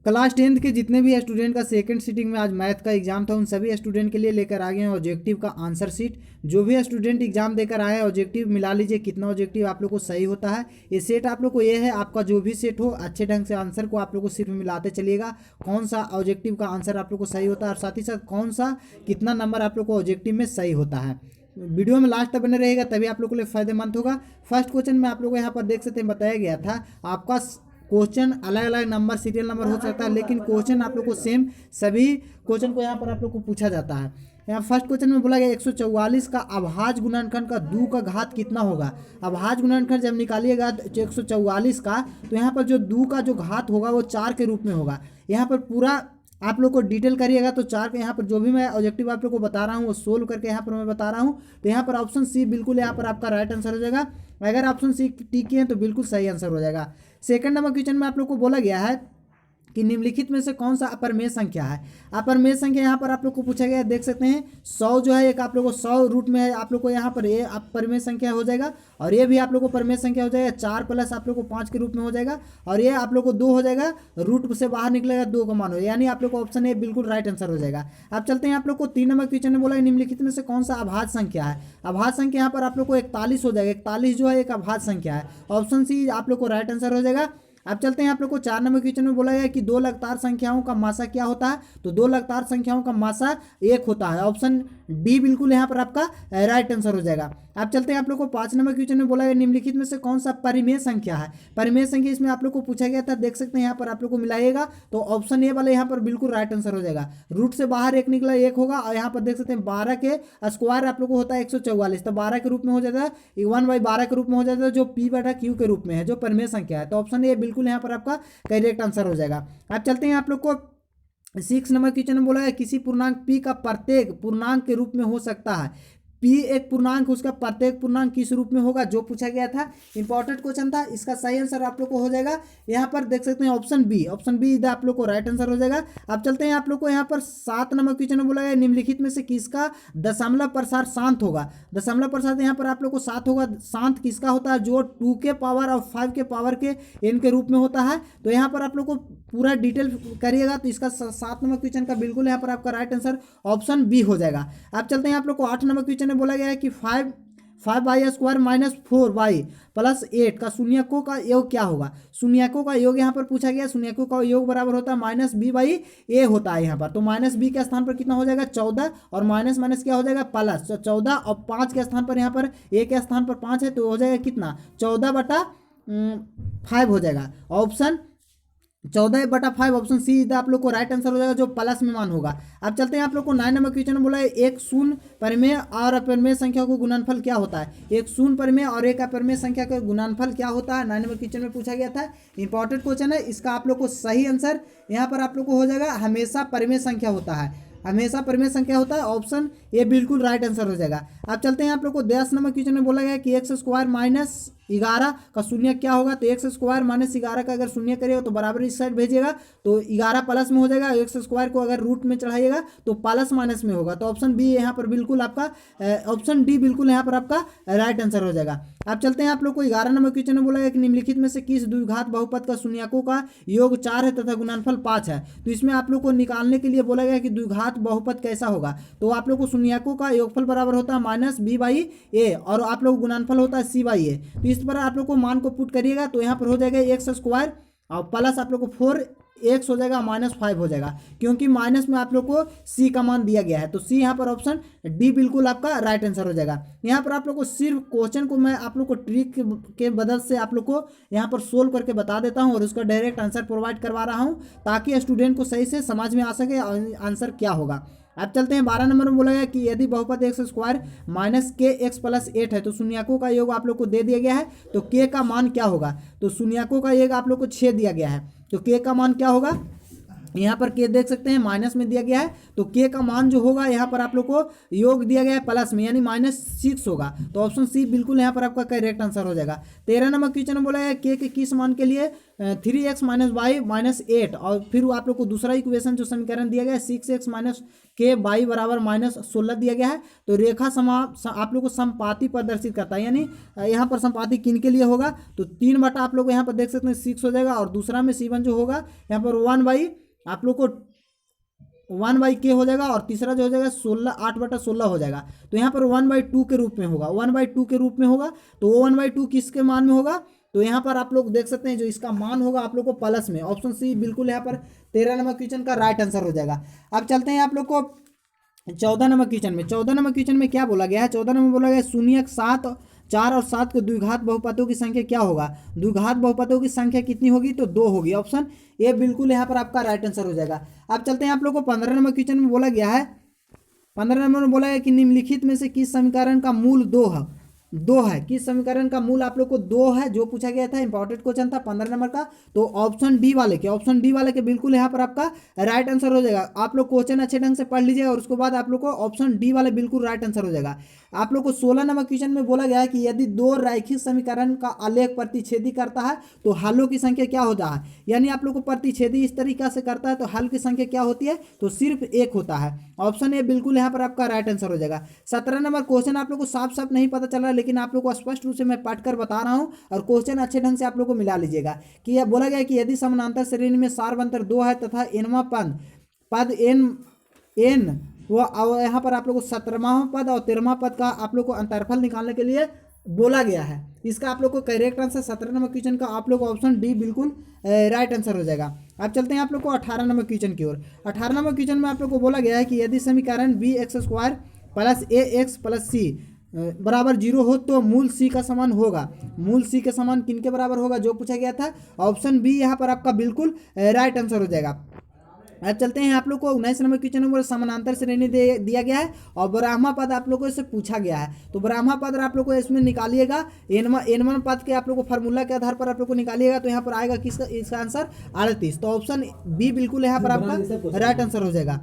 Class 10th के जितने भी स्टूडेंट का सेकंड सीटिंग में आज मैथ का एग्जाम था, उन सभी स्टूडेंट के लिए लेकर आ गए हैं ऑब्जेक्टिव का आंसर शीट। जो भी स्टूडेंट एग्जाम देकर आए हैं ऑब्जेक्टिव मिला लीजिए कितना ऑब्जेक्टिव आप लोग को सही होता है। ये सेट आप लोग को ये है, आपका जो भी सेट हो अच्छे ढंग से आंसर को आप लोग को सिर्फ मिलाते चलिएगा, कौन सा ऑब्जेक्टिव का आंसर आप लोग को सही होता है और साथ ही साथ कौन सा कितना नंबर आप लोग को ऑब्जेक्टिव में सही होता है। वीडियो में लास्ट तक बने रहेगा तभी आप लोग के लिए फायदेमंद होगा। फर्स्ट क्वेश्चन में आप लोग को यहाँ पर देख सकते हैं बताया गया था, आपका क्वेश्चन अलग अलग नंबर सीरियल नंबर हो सकता है, लेकिन क्वेश्चन आप लोग को सेम सभी क्वेश्चन को यहाँ पर आप लोग को पूछा जाता है। यहाँ फर्स्ट क्वेश्चन में बोला गया 144 का अभाज्य गुणनखंड का 2 का घात कितना होगा। अभाज्य गुणनखंड जब निकालिएगा 144 का, तो यहाँ पर जो 2 का जो घात होगा वो 4 के रूप में होगा। यहाँ पर पूरा आप लोग को डिटेल करिएगा तो 4 के यहाँ पर जो भी मैं ऑब्जेक्टिव आप लोग को बता रहा हूँ वो सोल्व करके यहाँ पर मैं बता रहा हूँ। तो यहाँ पर ऑप्शन सी बिल्कुल यहाँ पर आपका राइट आंसर हो जाएगा। अगर ऑप्शन सी टिक किए हैं तो बिल्कुल सही आंसर हो जाएगा। सेकंड नंबर क्वेश्चन में आप लोग को बोला गया है कि निम्नलिखित में से कौन सा अपरमेय संख्या है। अपरमेय संख्या यहाँ पर आप लोग को पूछा गया है, देख सकते हैं 100 जो है एक आप लोग को 100 रूट में है, आप लोग को यहाँ पर ये अपरमेय संख्या हो जाएगा और ये भी आप लोग को परमेय संख्या हो जाएगा। 4 प्लस आप लोग को 5 के रूप में हो जाएगा और ये आप लोग को 2 हो जाएगा, रूट से बाहर निकलेगा 2 का मान हो, यानी आप लोग को ऑप्शन ए बिल्कुल राइट आंसर हो जाएगा। अब चलते हैं आप लोग को 3 नंबर क्वेश्चन में बोला है निम्नलिखित में से कौन सा अभाज्य संख्या है। अभाज्य संख्या यहाँ पर आप लोग को 41 हो जाएगा। 41 जो है एक अभाज्य संख्या है, ऑप्शन सी आप लोग को राइट आंसर हो जाएगा। अब चलते हैं आप लोग को 4 नंबर क्वेश्चन में बोला गया कि 2 लगातार संख्याओं का मासा क्या होता है। तो 2 लगातार संख्याओं का मासा 1 होता है, ऑप्शन डी बिल्कुल यहाँ पर आपका राइट आंसर हो जाएगा। अब चलते हैं आप लोग को 5 नंबर क्वेश्चन में बोला गया निम्नलिखित में से कौन सा परिमेय संख्या है। परिमेय संख्या इसमें आप लोग को पूछा गया था, देख सकते हैं यहाँ पर आप लोग को मिलाइएगा तो ऑप्शन ए वाला यहाँ पर बिल्कुल राइट आंसर हो जाएगा। रूट से बाहर 1 निकला 1 होगा और यहाँ पर देख सकते हैं 12 के स्क्वायर आप लोग को होता है 144, तो 12 के रूप में हो जाता है, 1/12 के रूप में हो जाता है, जो पी बटा क्यू के रूप में है, जो परिमेय संख्या है। तो ऑप्शन ए बिल्कुल यहाँ पर आपका करेक्ट आंसर हो जाएगा। अब चलते हैं आप लोग को 6 नंबर क्वेश्चन में बोला है किसी पूर्णांक पी का प्रत्येक पूर्णांक के रूप में हो सकता है। पी एक पूर्णांक, उसका प्रत्येक पूर्णांक किस रूप में होगा, जो पूछा गया था। इंपॉर्टेंट क्वेश्चन था, इसका सही आंसर आप लोग को हो जाएगा यहाँ पर देख सकते हैं ऑप्शन बी। ऑप्शन बी इधर आप लोग को राइट आंसर हो जाएगा। अब चलते हैं आप लोग को यहाँ पर 7 नंबर क्वेश्चन में बोला गया निम्नलिखित में से किसका दशमलव प्रसार शांत होगा। दशमलव प्रसार यहाँ पर आप लोग को 7 होगा। शांत किसका होता है, जो 2 के पावर और 5 के पावर के n के रूप में होता है। तो यहाँ पर आप लोग को पूरा डिटेल करिएगा तो इसका 7 नंबर क्वेश्चन का बिल्कुल यहाँ पर आपका राइट आंसर ऑप्शन बी हो जाएगा। अब चलते हैं आप लोग को 8 नंबर क्वेश्चन में बोला गया है कि 5y² माइनस 4y प्लस 8 का शून्यकों का योग क्या होगा। शून्यकों का योग यहाँ पर पूछा गया, शून्यकों का योग बराबर होता है -b/a होता है यहाँ पर। तो -b के स्थान पर कितना हो जाएगा 14 और माइनस माइनस क्या हो जाएगा प्लस। तो 14 और 5 के स्थान पर यहाँ पर a के स्थान पर 5 है तो हो जाएगा कितना 14/5 हो जाएगा। ऑप्शन 14/5 ऑप्शन सी इधर आप लोग को राइट आंसर हो जाएगा, जो प्लस में मान होगा। अब चलते हैं आप लोग को 9 नंबर क्वेश्चन में बोला है एक शून्य परिमेय और अपरिमेय संख्या को गुणनफल क्या होता है। एक शून्य परिमेय और एक अपरिमेय संख्या का गुणनफल क्या होता है, 9 नंबर क्वेश्चन में पूछा गया था। इंपॉर्टेंट क्वेश्चन है, इसका आप लोग को सही आंसर यहाँ पर आप लोग को हो जाएगा हमेशा परिमेय संख्या होता है, हमेशा परिमेय संख्या होता है, ऑप्शन ये बिल्कुल राइट आंसर हो जाएगा। अब चलते हैं आप लोग को 10 नंबर क्वेश्चन में बोला गया कि x² माइनस 11 का शून्य क्या होगा। तो x² माइनस 11 का अगर शून्य करिएगा तो बराबर इस साइड भेजिएगा तो 11 प्लस में हो जाएगा। x² को अगर रूट में चढ़ाइएगा तो प्लस माइनस में होगा। तो ऑप्शन बी यहाँ पर बिल्कुल आपका ऑप्शन डी बिल्कुल यहाँ पर आपका राइट आंसर हो जाएगा। अब चलते हैं आप लोग को 11 नंबर क्वेश्चन में बोला गया कि निम्नलिखित में से किस द्विघात बहुपद का शून्यकों का योग 4 है तथा गुणनफल 5 है। तो इसमें आप लोग को निकालने के लिए बोला गया कि द्विघात बहुपद कैसा होगा। तो आप लोग को शून्यकों का योगफल बराबर होता है -b/a और आप लोग गुणनफल होता है c/a। तो इस पर आप लोग को मान को पुट करिएगा तो यहाँ पर हो जाएगा x² और प्लस आप लोग को 4x हो जाएगा -5 हो जाएगा, क्योंकि माइनस में आप लोग को c का मान दिया गया है। तो c यहाँ पर ऑप्शन डी बिल्कुल आपका राइट आंसर हो जाएगा। यहाँ पर आप लोग को सिर्फ क्वेश्चन को मैं आप लोग को ट्रिक के बदल से आप लोग को यहाँ पर सोल्व करके बता देता हूँ और उसका डायरेक्ट आंसर प्रोवाइड करवा रहा हूँ ताकि स्टूडेंट को सही से समझ में आ सके आंसर क्या होगा। अब चलते हैं 12 नंबर में बोला गया कि यदि बहुपद x² माइनस kx प्लस 8 है तो शून्यकों का योग आप लोग को दे दिया गया है। तो k का मान क्या होगा, तो शून्यकों का योग आप लोग को 6 दिया गया है। तो k का मान क्या होगा, यहाँ पर k देख सकते हैं माइनस में दिया गया है। तो k का मान जो होगा यहाँ पर आप लोग को योग दिया गया है प्लस में, यानी -6 होगा। तो ऑप्शन सी बिल्कुल यहाँ पर आपका करेक्ट आंसर हो जाएगा। 13 नंबर क्वेश्चन में बोला है k के किस मान के लिए 3x माइनस वाई माइनस 8, और फिर आप लोग को दूसरा इक्वेशन जो समीकरण दिया गया है 6x माइनस के वाई बराबर माइनस 16 दिया गया है। तो रेखा आप लोग को समपाती प्रदर्शित करता है, यानी यहाँ पर समपाती किन के लिए होगा, तो 3 बटा आप लोग यहाँ पर देख सकते हैं 6 हो जाएगा, और दूसरा में C1 जो होगा यहाँ पर 1 बाई आप लोग को 1 बाई के हो जाएगा, और तीसरा जो हो जाएगा 16 8/16 हो जाएगा। तो यहाँ पर 1/2 के रूप में होगा, 1/2 के रूप में होगा। तो वो 1/2 किसके मान में होगा, तो यहाँ पर आप लोग देख सकते हैं जो इसका मान होगा आप लोग को प्लस में, ऑप्शन सी बिल्कुल यहाँ पर 13 नंबर क्वेश्चन का राइट आंसर हो जाएगा। अब चलते हैं आप लोग को 14 नंबर क्वेश्चन में। 14 नंबर क्वेश्चन में क्या बोला गया है, 14 नंबर बोला गया है 0 7 4 और 7 के द्विघात बहुपदों की संख्या क्या होगा, द्विघात बहुपदों की संख्या कितनी होगी, तो 2 होगी। ऑप्शन ए बिल्कुल यहाँ पर आपका राइट आंसर हो जाएगा। अब चलते हैं आप लोग को 15 नंबर क्वेश्चन में बोला गया है, 15 नंबर में बोला गया कि निम्नलिखित में से किस समीकरण का मूल 2 है, किस समीकरण का मूल आप लोग को 2 है, जो पूछा गया था, इंपॉर्टेंट क्वेश्चन था 15 नंबर का। तो ऑप्शन डी वाले के बिल्कुल यहाँ पर आपका राइट आंसर हो जाएगा। आप लोग क्वेश्चन अच्छे ढंग से पढ़ लीजिएगा और उसके बाद आप लोग को ऑप्शन डी वाले बिल्कुल राइट आंसर हो जाएगा। आप लोग को 16 नंबर क्वेश्चन में बोला गया है कि यदि 2 रैखिक समीकरण का आलेख प्रतिच्छेदी करता है तो हलों की संख्या क्या होता है, यानी आप लोग को प्रतिच्छेदी इस तरीका से करता है तो हल की संख्या क्या होती है, तो सिर्फ 1 होता है। ऑप्शन ए बिल्कुल यहाँ पर आपका राइट आंसर हो जाएगा। 17 नंबर क्वेश्चन आप लोग को साफ साफ नहीं पता चल रहा है, लेकिन आप लोग को स्पष्ट रूप से मैं पढ़कर बता रहा हूँ और क्वेश्चन अच्छे ढंग से आप लोग को मिला लीजिएगा। कि यह बोला गया कि यदि समानांतर श्रेणी में सारवंतर 2 है तथा एनवां पद एन वो यहाँ पर आप लोग को 17वां पद और 13वां पद का आप लोग को अंतरफल निकालने के लिए बोला गया है। इसका आप लोग को करेक्ट आंसर 17 नंबर क्वेश्चन का आप लोग को ऑप्शन डी बिल्कुल राइट आंसर हो जाएगा। अब चलते हैं आप लोग को 18 नंबर क्वेश्चन की ओर। 18 नंबर क्वेश्चन में आप लोग को बोला गया है कि यदि समीकरण bx² plus ax plus c बराबर 0 हो तो मूल c का समान होगा। मूल c के समान किन के बराबर होगा, जो पूछा गया था। ऑप्शन बी यहाँ पर आपका बिल्कुल राइट आंसर हो जाएगा। अब चलते हैं आप लोग को 19 नंबर क्वेश्चन में समानांतर श्रेणी दिया गया है और ब्राह्मा पद आप लोग को इससे पूछा गया है। तो ब्राह्मा पद आप लोग को इसमें निकालिएगा, एन वन पद के आप लोग को फार्मूला के आधार पर आप लोग को निकालिएगा। तो यहाँ पर आएगा किसका, इसका आंसर 38। तो ऑप्शन बी बिल्कुल यहाँ पर आपका राइट आंसर हो जाएगा।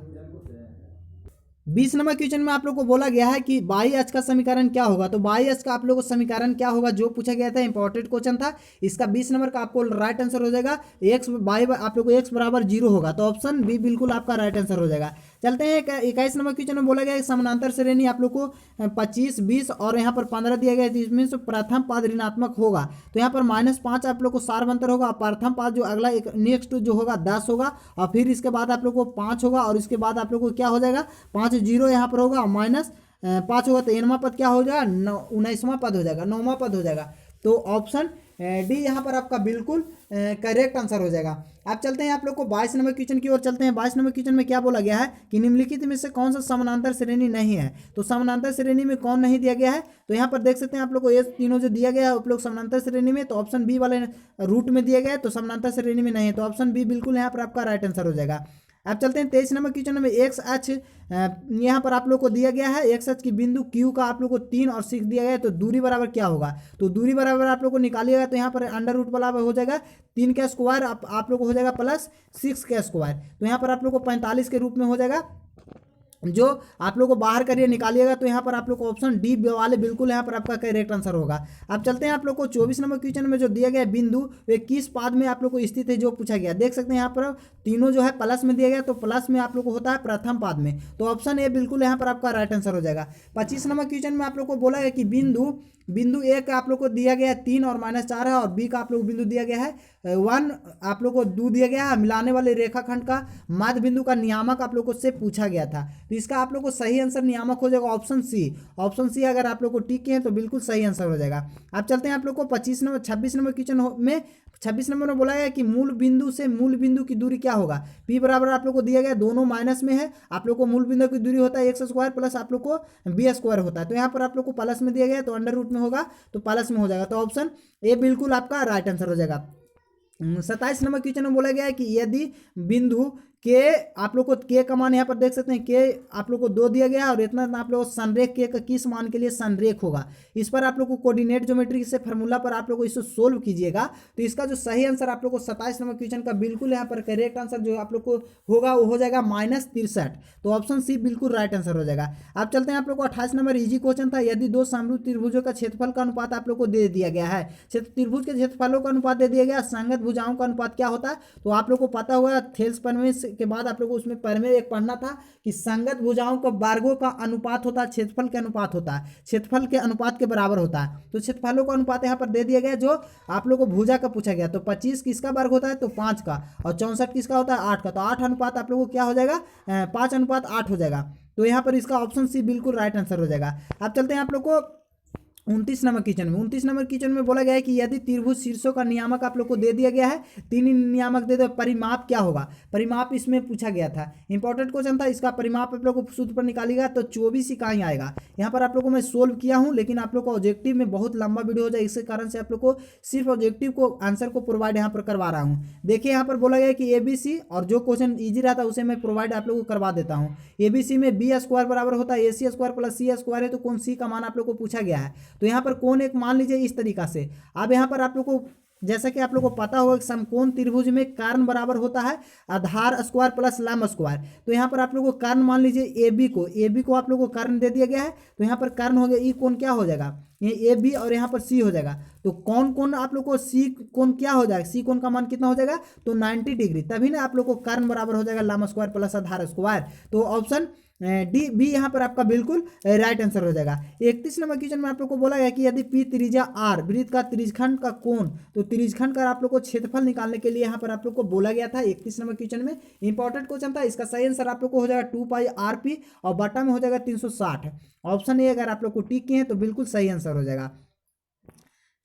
20 नंबर क्वेश्चन में आप लोग को बोला गया है कि बाई अच का समीकरण क्या होगा। तो बाई अच का आप लोग को समीकरण क्या होगा, जो पूछा गया था, इंपॉर्टेंट क्वेश्चन था। इसका 20 नंबर का आपको राइट आंसर हो जाएगा। एक्स बाई आप लोग को एक्स बराबर 0 होगा। तो ऑप्शन बी बिल्कुल आपका राइट आंसर हो जाएगा। चलते हैं 21 नंबर क्वेश्चन में बोला गया है समानांतर श्रेणी आप लोग को 25 20 और यहाँ पर 15 दिया गया है। इसमें से प्रथम पद ऋणात्मक होगा तो यहाँ पर -5 आप लोग को सारवंतर होगा। प्रथम पद जो अगला एक नेक्स्ट जो होगा 10 होगा और फिर इसके बाद आप लोग को 5 होगा और इसके बाद आप लोग को क्या हो जाएगा 5 0 यहाँ पर होगा -5 होगा। तो एनवां पद क्या हो जाएगा 19वां पद हो जाएगा, 9वां पद हो जाएगा। तो ऑप्शन डी यहाँ पर आपका बिल्कुल करेक्ट आंसर हो जाएगा। अब चलते हैं आप लोग को 22 नंबर क्वेश्चन की ओर चलते हैं। 22 नंबर क्वेश्चन में क्या बोला गया है कि निम्नलिखित में से कौन सा समानांतर श्रेणी नहीं है। तो समानांतर श्रेणी में कौन नहीं दिया गया है, तो यहाँ पर देख सकते हैं आप लोग को ये तीनों जो दिया गया है आप लोग समानांतर श्रेणी में, तो ऑप्शन बी वाले रूट में दिया गया है, तो समानांतर श्रेणी में नहीं है। तो ऑप्शन बी बिल्कुल यहाँ पर आपका राइट आंसर हो जाएगा। अब चलते हैं 23 नंबर क्वेश्चन में एक्स अक्ष यहाँ पर आप लोग को दिया गया है। एक्स अक्ष की बिंदु Q का आप लोग को 3 और 6 दिया गया है। तो दूरी बराबर क्या होगा, तो दूरी बराबर आप लोग को निकालिएगा। तो यहाँ पर अंडर रूट बराबर हो जाएगा 3 का स्क्वायर आप लोग को हो जाएगा प्लस 6 का स्क्वायर। तो यहाँ पर आप लोग को 45 के रूप में हो जाएगा। जो आप लोग को बाहर करिए निकालिएगा। तो यहाँ पर आप लोग को ऑप्शन डी वाले बिल्कुल यहाँ पर आपका करेक्ट आंसर होगा। अब चलते हैं आप लोग को 24 नंबर क्वेश्चन में जो दिया गया बिंदु वे किस पाद में आप लोग को स्थित है, जो पूछा गया। देख सकते हैं यहाँ पर तीनों जो है प्लस में दिया गया, तो प्लस में आप लोग को होता है प्रथम पाद में। तो ऑप्शन ए बिल्कुल यहाँ पर आपका राइट आंसर हो जाएगा। 25 नंबर क्वेश्चन में आप लोग को बोला गया कि बिंदु ए का आप लोग को दिया गया है 3 और -4 है और बी का आप लोग को बिंदु दिया गया है 1 आप लोग को 2 दिया गया है। मिलाने वाले रेखाखंड का मध्य बिंदु का नियामक आप लोग को से पूछा गया था। तो इसका आप लोग को सही आंसर नियामक हो जाएगा ऑप्शन सी। ऑप्शन सी अगर आप लोग को टिक किए हैं तो बिल्कुल सही आंसर हो जाएगा। अब चलते हैं आप लोग को 26 नंबर क्वेश्चन में 26 नंबर में बोला गया कि मूल बिंदु से मूल बिंदु की दूरी क्या होगा। पी बराबर आप लोग को दिया गया, दोनों माइनस में है। आप लोग को मूल बिंदु की दूरी होता है एक्स स्क्वायर प्लस आप लोग को बी स्क्वायर होता है। तो यहाँ पर आप लोग को प्लस में दिया गया, तो अंडर रूट में होगा तो प्लस में हो जाएगा। तो ऑप्शन ए बिल्कुल आपका राइट आंसर हो जाएगा। 27 नंबर क्वेश्चन में बोला गया है कि यदि बिंदु के आप लोग को के का मान यहाँ पर देख सकते हैं, के आप लोग को 2 दिया गया है और इतना आप लोग को संरेख के का किस मान के लिए संरेख होगा, इस पर आप लोग को कोऑर्डिनेट ज्योमेट्री से फार्मूला पर आप लोग को इसको सोल्व कीजिएगा। तो इसका जो सही आंसर आप लोग को 27 नंबर क्वेश्चन का बिल्कुल यहाँ पर करेक्ट आंसर जो आप लोग को होगा वो हो जाएगा -63। तो ऑप्शन सी बिल्कुल राइट आंसर हो जाएगा। अब चलते हैं आप लोग को 28 नंबर इजी क्वेश्चन था। यदि दो समरूप त्रिभुजों का क्षेत्रफल का अनुपात आप लोग को दे दिया गया है, त्रिभुज के क्षेत्रफलों का अनुपात दे दिया गया, संगत भुजाओं का अनुपात क्या होता है, तो आप लोग को पता होगा थेल्स प्रमेय के बाद आप लोग को उसमें प्रमेय एक पढ़ना था कि संगत भुजाओं का वर्गों का अनुपात होता है, क्षेत्रफल के अनुपात होता है, क्षेत्रफल के अनुपात के बराबर होता है। तो क्षेत्रफलों का अनुपात यहाँ पर दे दिया गया जो आप लोग को भुजा का पूछा गया। तो 25 किसका वर्ग होता है, तो 5 का, और 64 किसका होता है, 8 का। तो 8 अनुपात आप लोग को क्या हो जाएगा, 5:8 हो जाएगा। तो यहाँ पर इसका ऑप्शन सी बिल्कुल राइट आंसर हो जाएगा। अब चलते हैं आप लोग को 29 नंबर क्वेश्चन में। 29 नंबर क्वेश्चन में बोला गया है कि यदि त्रिभुज शीर्षों का नियामक आप लोग को दे दिया गया है, 3 नियामक दे दो, परिमाप क्या होगा, परिमाप इसमें पूछा गया था, इंपॉर्टेंट क्वेश्चन था। इसका परिमाप आप लोग को सूत्र पर निकालिएगा तो 24 इकाई आएगा। यहाँ पर आप लोग को मैं सोल्व किया हूँ, लेकिन आप लोग को ऑब्जेक्टिव में बहुत लंबा वीडियो हो जाए, इसी कारण से आप लोग को सिर्फ ऑब्जेक्टिव को आंसर को प्रोवाइड यहाँ पर करवा रहा हूँ। देखिए यहाँ पर बोला गया कि ABC, और जो क्वेश्चन ईजी रहता है उसे मैं प्रोवाइड आप लोग को करवा देता हूँ। ABC में B² बराबर होता है AC² + C² है, तो कौन सी का मान आप लोग को पूछा गया है। तो यहाँ पर कौन एक मान लीजिए इस तरीका से। अब यहाँ पर आप लोग को जैसा कि आप लोग को पता होगा समकोण त्रिभुज में कर्ण बराबर होता है आधार स्क्वायर प्लस लंब स्क्वायर। तो यहाँ पर आप लोग को कर्ण मान लीजिए AB को आप लोग को कर्ण दे दिया गया है। तो यहाँ पर कर्ण हो गया, ई कोण क्या हो जाएगा, ये AB, और यहाँ पर C हो जाएगा। तो कौन कौन आप लोग को C कोण क्या हो जाएगा, C कोण का मान कितना हो जाएगा, तो 90 डिग्री। तभी ना आप लोग को कर्ण बराबर हो जाएगा लंब स्क्वायर प्लस आधार स्क्वायर। तो ऑप्शन B यहाँ पर आपका बिल्कुल राइट आंसर हो जाएगा। 31 नंबर क्वेश्चन में आप लोग को बोला गया कि यदि P त्रिज्या R वृत्त का त्रिज्यखंड का कोण, तो त्रिज्यखंड का आप लोग को क्षेत्रफल निकालने के लिए यहाँ पर आप लोग को बोला गया था। 31 नंबर क्वेश्चन में इंपॉर्टेंट क्वेश्चन था। इसका सही आंसर आप लोग को हो जाएगा 2πRP और बटा में हो जाएगा 360। ऑप्शन ए अगर आप लोग को टिक किए हैं तो बिल्कुल सही आंसर हो जाएगा।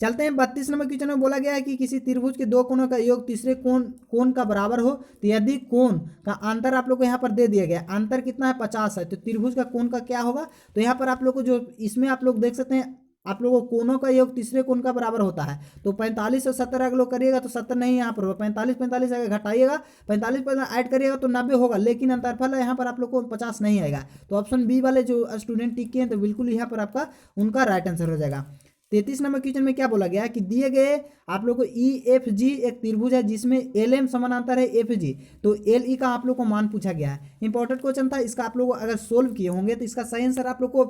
चलते हैं 32 नंबर क्वेश्चन में बोला गया है कि किसी त्रिभुज के दो कोणों का योग तीसरे कोण का बराबर हो, तो यदि कोण का अंतर आप लोग को यहाँ पर दे दिया गया, अंतर कितना है 50 है, तो त्रिभुज का कोण का क्या होगा। तो यहाँ पर आप लोग को जो इसमें आप लोग देख सकते हैं, आप लोगों को कोणों का योग तीसरे कोण का बराबर होता है। तो 45 और 70 अगर लोग करिएगा तो 70 नहीं यहाँ पर होगा, 45 अगर घटाइएगा 45 ऐड करिएगा तो 90 होगा, लेकिन अंतरफल यहाँ पर आप लोग को 50 नहीं आएगा। तो ऑप्शन बी वाले जो स्टूडेंट टिक किए हैं तो बिल्कुल यहाँ पर आपका उनका राइट आंसर हो जाएगा। 33 नंबर क्वेश्चन में क्या बोला गया है कि दिए गए आप लोग को EFG एक त्रिभुज है जिसमें LM समानांतर है FG, तो LE का आप लोग को मान पूछा गया है। इंपॉर्टेंट क्वेश्चन था। इसका आप लोग अगर सोल्व किए होंगे तो इसका सही आंसर आप लोग को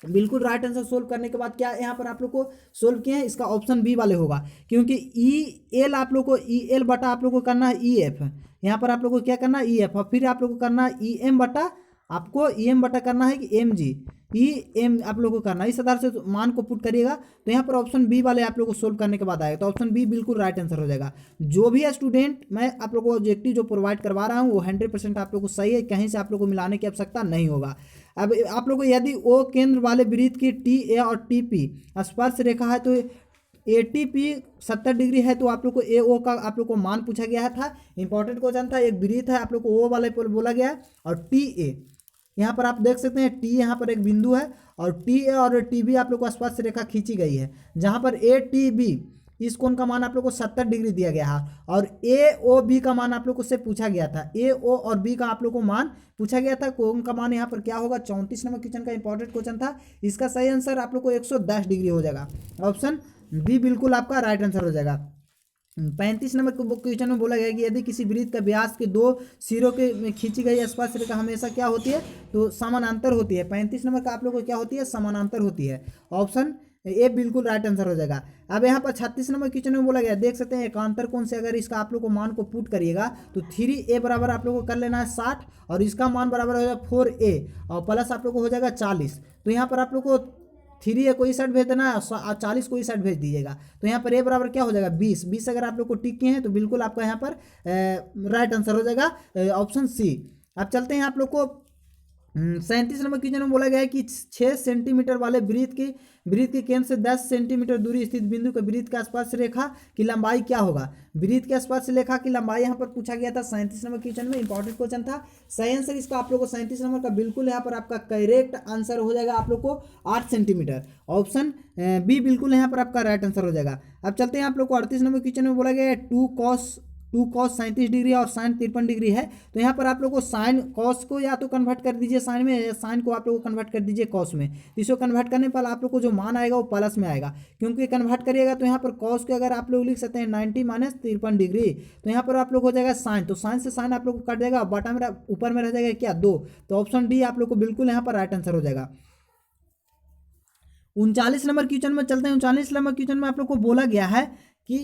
बिल्कुल राइट आंसर सोल्व करने के बाद क्या यहाँ पर आप लोग को सोल्व किए हैं, इसका ऑप्शन बी वाले होगा, क्योंकि EL आप लोग को EL बटा आप लोग को करना है EF, यहाँ पर आप लोग को क्या करना है EF, और फिर आप लोग को करना है EM बटा, आपको EM बटा करना है कि MG, EM आप लोग को करना है। इस आधार से मान को पुट करिएगा तो यहाँ पर ऑप्शन बी वाले आप लोग को सोल्व करने के बाद आएगा। तो ऑप्शन बी बिल्कुल राइट आंसर हो जाएगा। जो भी है स्टूडेंट मैं आप लोग को ऑब्जेक्टिव जो प्रोवाइड करवा रहा हूँ वो 100% आप लोग को सही है, कहीं से आप लोग को मिलाने की आवश्यकता नहीं होगा। अब आप लोग को यदि ओ केंद्र वाले वृत्त की TA और TP स्पर्श रेखा है तो ATP 70 डिग्री है, तो आप लोग को AO का आप लोग को मान पूछा गया था। इंपॉर्टेंट क्वेश्चन था। एक वृत्त है आप लोग को O वाले पर बोला गया है, और TA यहाँ पर आप देख सकते हैं T यहाँ पर एक बिंदु है, और TA और TB आप लोग को स्पर्श रेखा खींची गई है, जहाँ पर ATB इस कोण का मान आप लोग को 70 डिग्री दिया गया है, और AOB का मान आप लोग को से पूछा गया था। AO और B का आप लोग को मान पूछा गया था। कोण का मान यहाँ पर क्या होगा, 34 नंबर क्वेश्चन का इंपॉर्टेंट क्वेश्चन था। इसका सही आंसर आप लोग को 110 डिग्री हो जाएगा। ऑप्शन बी बिल्कुल आपका राइट आंसर हो जाएगा। 35 नंबर क्वेश्चन में बोला गया है कि यदि किसी वृत्त का व्यास के दो सिरों के खींची गई स्पर्श रेखा हमेशा क्या होती है, तो समानांतर होती है। 35 नंबर का आप लोग को क्या होती है, समानांतर होती है। ऑप्शन ए बिल्कुल राइट आंसर हो जाएगा। अब यहाँ पर 36 नंबर क्वेश्चन में बोला गया, देख सकते हैं एकांतर कोण से अगर इसका आप लोग को मान को पुट करिएगा तो 3A बराबर आप लोग को कर लेना है 60, और इसका मान बराबर हो जाएगा 4A, और प्लस आप लोग को हो जाएगा 40। तो यहाँ पर आप लोग को 3A को इस साइड भेज देना है और 40 को इस साइड भेज दीजिएगा। तो यहाँ पर A बराबर क्या हो जाएगा 20 अगर आप लोग को टिक किए हैं तो बिल्कुल आपका यहाँ पर राइट आंसर हो जाएगा, ऑप्शन सी। अब चलते हैं आप लोग को 37 नंबर क्वेश्चन में बोला गया है कि 6 सेंटीमीटर वाले वृत्त के केंद्र से 10 सेंटीमीटर दूरी स्थित बिंदु के वृत्त का स्पर्श रेखा की लंबाई क्या होगा। वृत्त के स्पर्श रेखा की लंबाई यहाँ पर पूछा गया था 37 नंबर क्वेश्चन में। इंपॉर्टेंट क्वेश्चन था। सही आंसर इसका आप लोग को 37 नंबर का बिल्कुल यहाँ पर आपका करेक्ट आंसर हो जाएगा आप लोग को 8 सेंटीमीटर। ऑप्शन बी बिल्कुल यहाँ पर आपका राइट आंसर हो जाएगा। अब चलते हैं आप लोग को 38 नंबर क्वेश्चन में बोला गया है 2 cos 2 cos 37 डिग्री और साइन 53 डिग्री है। तो यहाँ पर आप लोग को साइन कॉस को या तो कन्वर्ट कर दीजिए साइन में, या साइन को आप लोग को कन्वर्ट कर दीजिए कॉस में। इसको कन्वर्ट करने पर आप लोग को जो मान आएगा वो प्लस में आएगा, क्योंकि कन्वर्ट करिएगा तो यहाँ पर कॉस के अगर आप लोग लिख सकते हैं 90 माइनस 53 डिग्री, तो यहाँ पर आप लोग हो जाएगा साइन, तो साइन से साइन आप लोग को कट जाएगा, बटा में ऊपर में रह जाएगा क्या 2, तो ऑप्शन डी आप लोग को बिल्कुल यहाँ पर राइट आंसर हो जाएगा। 39 नंबर क्वेश्चन में चलते हैं। 39 नंबर क्वेश्चन में आप लोग को बोला गया है कि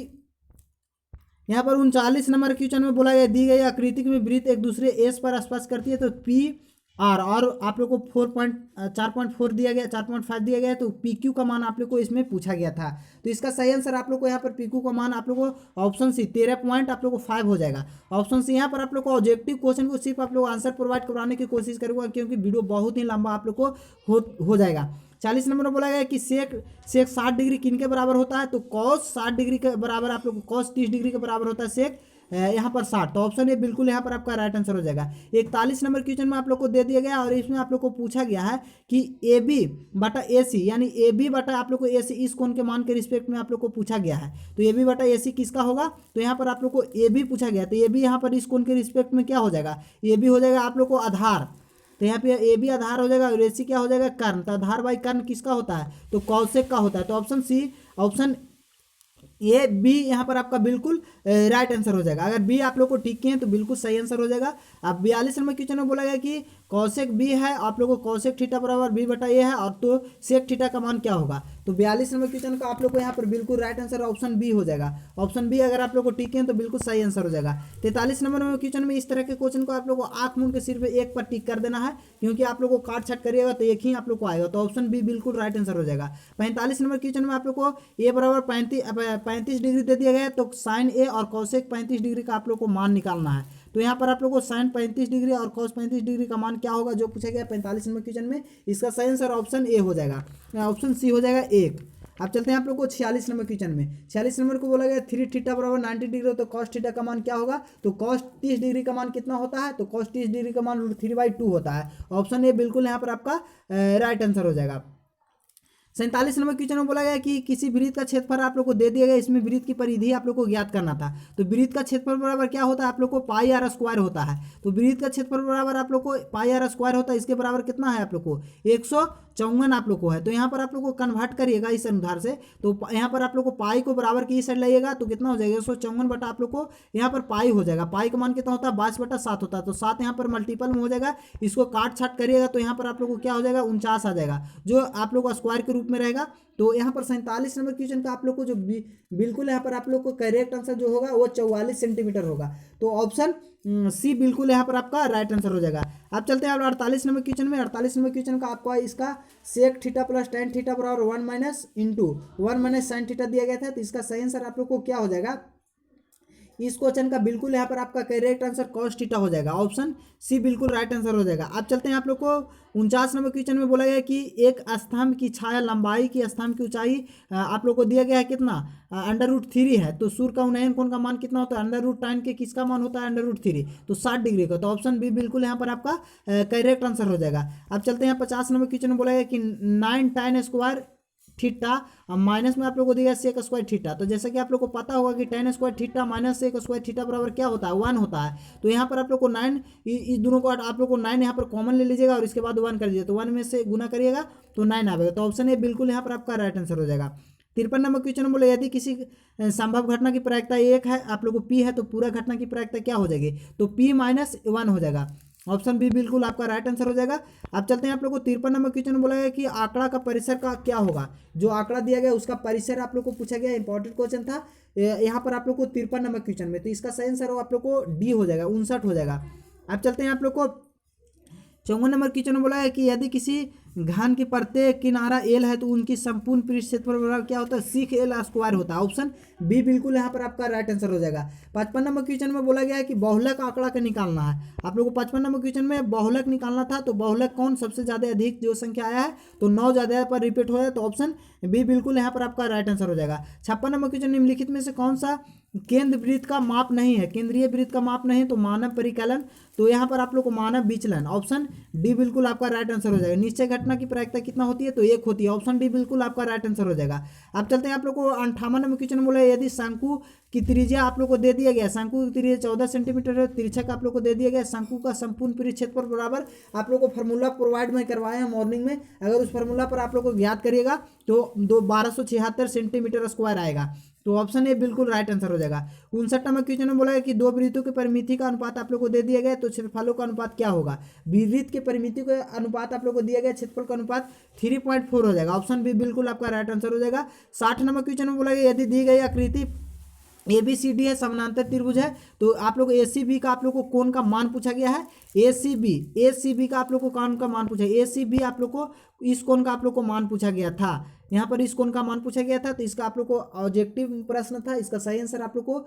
यहाँ पर 39 नंबर क्वेश्चन में बोला गया दी गई आकृति में वृत्त एक दूसरे एस पर स्पर्श करती है, तो पी आर और आप लोग को 4.4 दिया गया, 4.5 दिया गया है, तो पी क्यू का मान आप लोग को इसमें पूछा गया था। तो इसका सही आंसर आप लोग को यहाँ पर पी क्यू का मान आप लोग को ऑप्शन सी 13 पॉइंट आप लोग को 5 हो जाएगा। ऑप्शन सी यहाँ पर आप लोग को ऑब्जेक्टिव क्वेश्चन को सिर्फ आप लोग आंसर प्रोवाइड करवाने की कोशिश करूँगा, क्योंकि वीडियो बहुत ही लंबा आप लोग को हो जाएगा। 40 नंबर में बोला गया कि सेक 60 डिग्री किन के बराबर होता है, तो कॉस 60 डिग्री के बराबर आप लोग को कॉस 30 डिग्री के बराबर होता है सेक यहाँ पर 60, तो ऑप्शन ए बिल्कुल यहाँ पर आपका राइट आंसर हो जाएगा। 41 नंबर क्वेश्चन में आप लोग को दे दिया गया और इसमें आप लोग को पूछा गया है कि ए बी बटा ए सी, यानी ए बी बटा आप लोग को ए सी इस कोण के मान के रिस्पेक्ट में आप लोग को पूछा गया है, तो ए बी बटा ए सी किसका होगा, तो यहाँ पर आप लोग को ए बी पूछा गया, तो ए बी यहाँ पर इस कोण के रिस्पेक्ट में क्या हो जाएगा, ए बी हो जाएगा आप लोग को आधार, तो यहाँ पे ए बी आधार हो जाएगा और ए सी क्या हो जाएगा कर्ण, तो आधार बाई कर्ण किसका होता है, तो कॉसेक का होता है। तो option C option A B यहाँ पर आपका बिल्कुल राइट आंसर हो जाएगा। अगर बी आप लोग को ठीक किए हैं तो बिल्कुल सही आंसर हो जाएगा। अब 42 नंबर क्वेश्चन में बोला गया कि कॉसेक बी है, आप लोग को कॉसेक थीटा बराबर बी बटा ए है, और तो सेक थीटा का मान क्या होगा, तो 42 नंबर क्वेश्चन का आप लोग को यहाँ पर बिल्कुल राइट आंसर ऑप्शन बी हो जाएगा। ऑप्शन बी अगर आप लोग को ठीक है तो बिल्कुल सही आंसर हो जाएगा। 43 नंबर में क्वेश्चन में इस तरह के क्वेश्चन को आप लोग को आंख मूंद के सिर्फ एक पर टिक कर देना है, क्योंकि आप लोग को काट छाट करिएगा तो एक ही आप लोग को आएगा, तो ऑप्शन बी बिल्कुल राइट आंसर हो जाएगा। 45 नंबर क्वेश्चन में आप लोग को ए बराबर 35 डिग्री दे दिया गया है, तो साइन ए और कॉसेक 35 डिग्री का आप लोग को मान निकालना है। तो यहाँ पर आप लोग को साइन 35 डिग्री और कॉस 35 डिग्री का मान क्या होगा जो पूछा गया 45 नंबर क्वेश्चन में, इसका सही आंसर ऑप्शन ए हो जाएगा, ऑप्शन सी हो जाएगा 1। अब चलते हैं आप लोग को 46 नंबर क्वेश्चन में। 46 नंबर को बोला गया 3 थीटा बराबर 90 डिग्री, तो कॉस थीटा का मान क्या होगा, तो कॉस 30 डिग्री का मान कितना होता है, तो कॉस 30 डिग्री का मान √3/2 होता है। ऑप्शन ए बिल्कुल यहाँ पर आपका राइट आंसर हो जाएगा। 47 नंबर क्वेश्चन में बोला गया कि किसी वृत्त का क्षेत्रफल आप लोग को दे दिया गया, इसमें वृत्त की परिधि आप लोग को ज्ञात करना था। तो वृत्त का क्षेत्रफल बराबर क्या होता है आप लोग को पाई आर स्क्वायर होता है। तो वृत्त का क्षेत्रफल बराबर आप लोग को पाई आर स्क्वायर होता है, इसके बराबर कितना है आप लोग को 154 आप लोग को है। तो यहाँ पर आप लोग को कन्वर्ट करिएगा इस अनुसार से, तो यहाँ पर आप लोग को पाई को बराबर की साइड लाइएगा तो कितना हो जाएगा 154 बटा आप लोग को यहाँ पर पाई हो जाएगा। पाई का मान कितना होता है 22/7 होता है, तो 7 यहाँ पर मल्टीपल में हो जाएगा। इसको काट छाट करिएगा तो यहाँ पर आप लोग को क्या हो जाएगा 49 आ जाएगा, जो आप लोग को स्क्वायर के रूप में रहेगा। तो यहाँ पर 47 नंबर क्वेश्चन का आप लोग को जो बिल्कुल यहाँ पर आप लोग को करेक्ट आंसर जो होगा वो 44 सेंटीमीटर होगा। तो ऑप्शन सी बिल्कुल यहाँ पर आपका राइट आंसर हो जाएगा। अब चलते हैं 48 नंबर क्वेश्चन में। 48 नंबर क्वेश्चन का आपका इसका sec theta plus tan theta बराबर 1 minus into 1 minus sine theta दिया गया था, तो इसका सही आंसर आप लोग को क्या हो जाएगा, इस क्वेश्चन का बिल्कुल यहाँ पर आपका करेक्ट आंसर कॉस थीटा हो जाएगा। ऑप्शन सी बिल्कुल राइट आंसर हो जाएगा। अब चलते हैं आप लोग को 49 नंबर क्वेश्चन में बोला गया कि एक स्तंभ की छाया लंबाई की स्तंभ की ऊंचाई आप लोग को दिया गया है कितना √3 है, तो सूर्य का उन्नयन कोण का मान कितना होता है √tan के किसका मान होता है √3, तो 60 डिग्री का। तो ऑप्शन बी बिल्कुल यहाँ पर आपका करेक्ट आंसर हो जाएगा। अब चलते हैं 50 नंबर क्वेश्चन में बोला गया कि 9 tan स्क्वायर थीटा माइनस में आप लोग को दिया सेक स्क्वायर थीटा। तो जैसा कि आप लोग को पता होगा कि tan square theta minus sec square theta बराबर क्या होता है 1 होता है। तो यहाँ पर आप लोग को 9 इस दोनों को आप लोग को 9 यहाँ पर कॉमन ले लीजिएगा और इसके बाद 1 कर दीजिए, तो 1 में से गुना करिएगा तो 9 आएगा। तो ऑप्शन ए बिल्कुल यहाँ पर आपका राइट आंसर हो जाएगा। 53 नंबर क्वेश्चन में बोले यदि किसी संभव घटना की प्रायिकता 1 है आप लोग को P है, तो पूरा घटना की प्रायिकता क्या हो जाएगी, तो P-1 हो जाएगा। ऑप्शन बी बिल्कुल आपका राइट आंसर हो जाएगा। अब चलते हैं आप लोग को 53 नंबर क्वेश्चन में बोला गया कि आंकड़ा का परिसर का क्या होगा, जो आंकड़ा दिया गया उसका परिसर आप लोग को पूछा गया, इंपॉर्टेंट क्वेश्चन था यहाँ पर आप लोग को 53 नंबर क्वेश्चन में, तो इसका सही आंसर आप लोग को डी हो जाएगा 59 हो जाएगा। अब चलते हैं आप लोग को 54 नंबर क्वेश्चन में बोला है कि यदि किसी घन की प्रत्येक किनारा एल है तो उनकी संपूर्ण पृष्ठ क्षेत्रफल बराबर क्या होता है सीख एल स्क्वायर होता है। ऑप्शन बी बिल्कुल यहाँ पर आपका राइट आंसर हो जाएगा। 55 नंबर क्वेश्चन में बोला गया है कि बहुलक आंकड़ा का निकालना है। आप लोग को 55 नंबर क्वेश्चन में बहुलक निकालना था, तो बहुलक कौन सबसे ज्यादा अधिक जो संख्या आया है, तो 9 ज्यादा पर रिपीट हो है, तो ऑप्शन बी बिल्कुल यहाँ पर आपका राइट आंसर हो जाएगा। 56 नंबर क्वेश्चन निम्नलिखित में से कौन सा केंद्र वृत्त का माप नहीं है, केंद्रीय वृत्त का माप नहीं, तो मानव परिकलन, तो यहाँ पर आप लोग को मानव विचलन, ऑप्शन डी बिल्कुल आपका राइट आंसर हो जाएगा। निश्चय घटना घटना की प्रायिकता कितना होती है, तो 1 होती है। ऑप्शन डी बिल्कुल आपका राइट आंसर हो जाएगा। अब चलते हैं आप लोग को 58 नंबर क्वेश्चन बोला है, यदि शंकु की त्रिज्या आप लोग को दे दिया गया, शंकु की त्रिज्या 14 सेंटीमीटर है, तिरछक आप लोग को दे दिया गया, शंकु का संपूर्ण परिक्षेत्रफल बराबर, आप लोग को फार्मूला प्रोवाइड में करवाए हैं मॉर्निंग में, अगर उस फार्मूला पर आप लोग को याद करिएगा तो 1276 सेंटीमीटर स्क्वायर आएगा। तो ऑप्शन ए बिल्कुल राइट आंसर हो जाएगा। 59 नंबर क्वेश्चन में बोला है कि दो वृत्तों के परिमिति का अनुपात आप लोग को दे दिया गया है, तो क्षेत्रफलों का अनुपात क्या होगा। वृत्त के परिमिति का अनुपात आप लोग को दिया गया, क्षेत्रफल का अनुपात 3.4 हो जाएगा। ऑप्शन बी बिल्कुल आपका राइट आंसर हो जाएगा। 60 नंबर क्वेश्चन में बोला गया यदि दी गई आकृति ABCD है, समानांतर त्रिभुज है, तो आप लोग ACB का आप लोग को कोण का मान पूछा गया है। ACB का आप लोग को कोण का मान पूछा, ACB आप लोग को इस कोण का आप लोग को मान पूछा गया था, यहाँ पर इस कोण का मान पूछा गया था, तो इसका आप लोग को ऑब्जेक्टिव प्रश्न था। इसका सही आंसर आप लोग को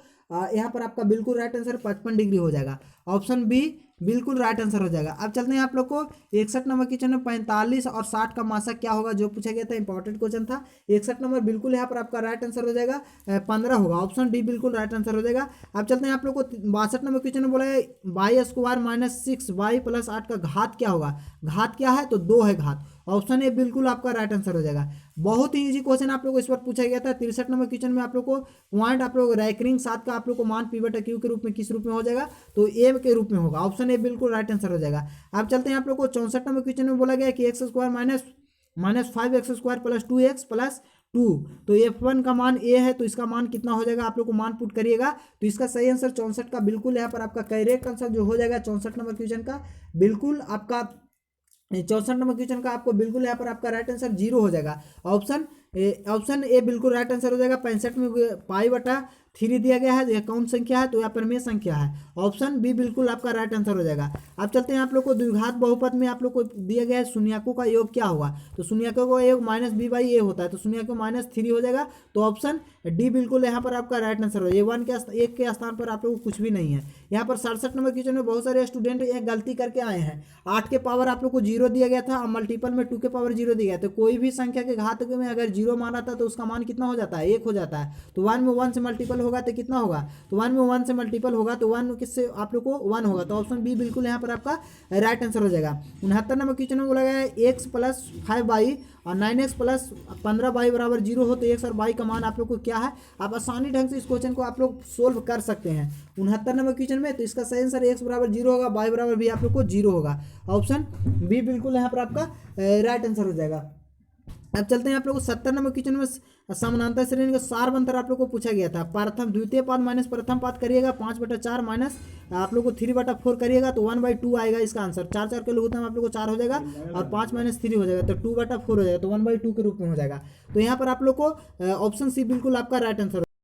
यहाँ पर आपका बिल्कुल राइट आंसर 55 डिग्री हो जाएगा। ऑप्शन बी बिल्कुल राइट आंसर हो जाएगा। अब चलते हैं आप लोग को 61 नंबर क्वेश्चन में 45 और 60 का मासक क्या होगा, जो पूछा गया था, इंपॉर्टेंट क्वेश्चन था। 61 नंबर बिल्कुल यहाँ पर आपका राइट आंसर हो जाएगा, 15 होगा। ऑप्शन डी बिल्कुल राइट आंसर हो जाएगा। अब चलते हैं आप लोग को 62 नंबर क्वेश्चन में बोला है y² - 6y + 8 का घात क्या होगा। घात क्या है, तो 2 है घात। ऑप्शन ए बिल्कुल आपका राइट आंसर हो जाएगा। बहुत ही इजी क्वेश्चन आप लोग को इस पर पूछा गया था। 63 नंबर क्वेश्चन में आप लोग को पॉइंट आप लोग रैंकिंग 7 का आप लोग को मान P/Q के रूप में किस रूप में हो जाएगा, तो ए के रूप में होगा। ऑप्शन ए बिल्कुल राइट आंसर हो जाएगा। अब चलते हैं आप लोग को 64 नंबर क्वेश्चन में बोला गया कि x² - 5x² + 2x + 2, तो f1 का मान a है, तो इसका मान कितना हो जाएगा, आप लोग को मान पुट करिएगा। तो इसका सही आंसर 64 का बिल्कुल यहाँ पर आपका करेक्ट आंसर जो हो जाएगा 64 नंबर क्वेश्चन का बिल्कुल आपका 64 नंबर क्वेश्चन का आपको बिल्कुल यहाँ पर आपका राइट आंसर 0 हो जाएगा। ऑप्शन ए बिल्कुल राइट आंसर हो जाएगा। 65 में π/3 दिया गया है, यह कौन संख्या है, तो यहाँ पर में संख्या है। ऑप्शन बी बिल्कुल आपका राइट आंसर हो जाएगा। अब चलते हैं आप लोग को द्विघात बहुपद में आप लोग को दिया गया है शून्यकों का योग क्या होगा, तो शून्यकों का योग -b/a होता है, तो शून्यकों -3 हो जाएगा। तो ऑप्शन डी बिल्कुल यहाँ पर आपका राइट आंसर हो जाएगा। एक के स्थान पर आप लोग को कुछ भी नहीं है। यहाँ पर 67 नंबर क्वेश्चन में बहुत सारे स्टूडेंट एक गलती करके आए हैं। 8 के पावर आप लोग को 0 दिया गया था, मल्टीपल में 2 के पावर 0 दिया गया, तो कोई भी संख्या के घात में अगर 0 माना था तो उसका मान कितना हो जाता है, 1 हो जाता है। तो 1 में 1 से मल्टीपल होगा तो कितना होगा, तो 1 में 1 से मल्टीपल होगा तो 1 किससे आप लोग को 1 होगा। तो ऑप्शन बी बिल्कुल यहाँ पर आपका राइट आंसर हो जाएगा। 69 नंबर क्वेश्चन में बोला गया है x + 5y और 9x + 15y = 0 हो, तो x और y का मान आप लोग को क्या है। आप आसानी ढंग से इस क्वेश्चन को आप लोग सोल्व कर सकते हैं 69 नंबर क्वेश्चन में। तो इसका सही आंसर x = 0 होगा, y = भी आप लोग को 0 होगा। ऑप्शन बी बिल्कुल यहाँ पर आपका राइट आंसर हो जाएगा। अब चलते हैं आप लोग को 70 नंबर क्वेश्चन में समानांतर श्रेणी का सार अंतर आप लोग को पूछा गया था। प्रथम द्वितीय पाद माइनस प्रथम पाद करिएगा, 5/4 माइनस आप लोग को 3/4 करिएगा, तो 1/2 आएगा इसका आंसर। 4 के लोग आप लोग को 4 हो जाएगा और 5 - 3 हो जाएगा, तो 2/4 हो जाएगा, तो 1/2 के रूप में हो जाएगा। तो यहाँ पर आप लोग को ऑप्शन सी बिल्कुल आपका राइट आंसर